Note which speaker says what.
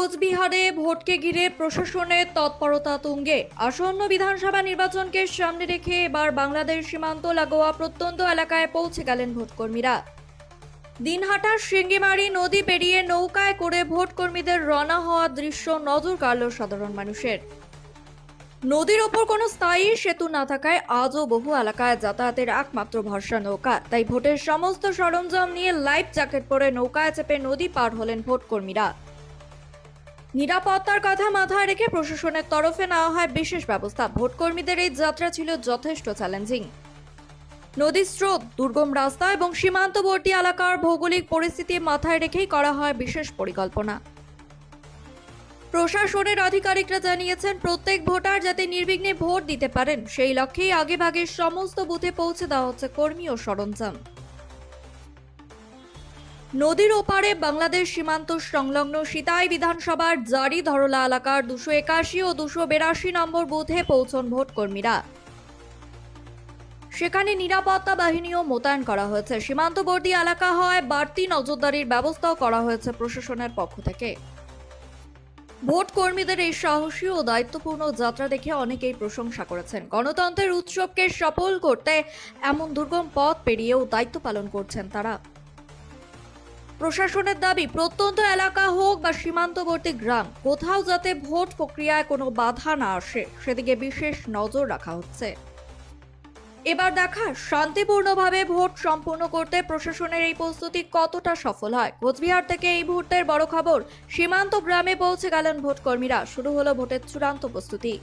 Speaker 1: কোচবিহারে ভোটকে ঘিরে প্রশাসনের তৎপরতা তুঙ্গে। আসন্ন বিধানসভা নির্বাচনকে সামনে রেখে এবার বাংলাদেশ সীমান্ত লাগোয়া প্রত্যন্ত এলাকায় পৌঁছে গেলেন ভোটকর্মীরা। দিনহাটার সিঙ্গিমারি নদী পেরিয়ে নৌকায় করে ভোটকর্মীদের রওনা হওয়ার দৃশ্য নজর কাড়ল সাধারণ মানুষের। নদীর ওপর কোনো স্থায়ী সেতু না থাকায় আজও বহু এলাকায় যাতায়াতের একমাত্র ভরসা নৌকা। তাই ভোটের সমস্ত সরঞ্জাম নিয়ে লাইফ জ্যাকেট পরে নৌকায় চেপে নদী পার হলেন ভোটকর্মীরা। নিরাপত্তার কথা মাথায় রেখে প্রশাসনের তরফে নেওয়া হয় বিশেষ ব্যবস্থা। ভোটকর্মীদের এই যাত্রা ছিল যথেষ্ট চ্যালেঞ্জিং। নদীর স্রোত, দুর্গম রাস্তা এবং সীমান্তবর্তী এলাকার ভৌগোলিক পরিস্থিতি মাথায় রেখেই করা হয় বিশেষ পরিকল্পনা। প্রশাসনের আধিকারিকরা জানিয়েছেন, প্রত্যেক ভোটার যাতে নির্বিঘ্নে ভোট দিতে পারেন সেই লক্ষ্যেই আগেভাগে সমস্ত বুথে পৌঁছে দেওয়া হচ্ছে কর্মী ও সরঞ্জাম। নদীর ওপারে বাংলাদেশ সীমান্ত সংলগ্ন সিতাই বিধানসভার জারি ধরলা এলাকার 281 ও 282 নম্বর বুথে পৌঁছন ভোটকর্মীরা। সেখানে নিরাপত্তা বাহিনীও মোতায়েন করা হয়েছে। সীমান্তবর্তী এলাকা হয় বাড়তি নজরদারির ব্যবস্থাও করা হয়েছে প্রশাসনের পক্ষ থেকে। ভোট কর্মীদের এই সাহসী ও দায়িত্বপূর্ণ যাত্রা দেখে অনেকেই প্রশংসা করেছেন। গণতন্ত্রের উৎসবকে সফল করতে এমন দুর্গম পথ পেরিয়েও দায়িত্ব পালন করছেন তারা। প্রশাসনের দাবি, প্রত্যন্ত এলাকা হোক বা সীমান্তবর্তী গ্রাম, কোথাও যাতে ভোট প্রক্রিয়ায় কোনো বাধা না আসে সেদিকে বিশেষ নজর রাখা হচ্ছে। এবার দেখা শান্তিপূর্ণভাবে ভোট সম্পূর্ণ করতে প্রশাসনের এই প্রস্তুতি কতটা সফল হয়। কোচবিহার থেকে এই মুহূর্তের বড় খবর, সীমান্ত গ্রামে পৌঁছে গেলেন ভোটকর্মীরা। শুরু হলো ভোটের চূড়ান্ত প্রস্তুতি।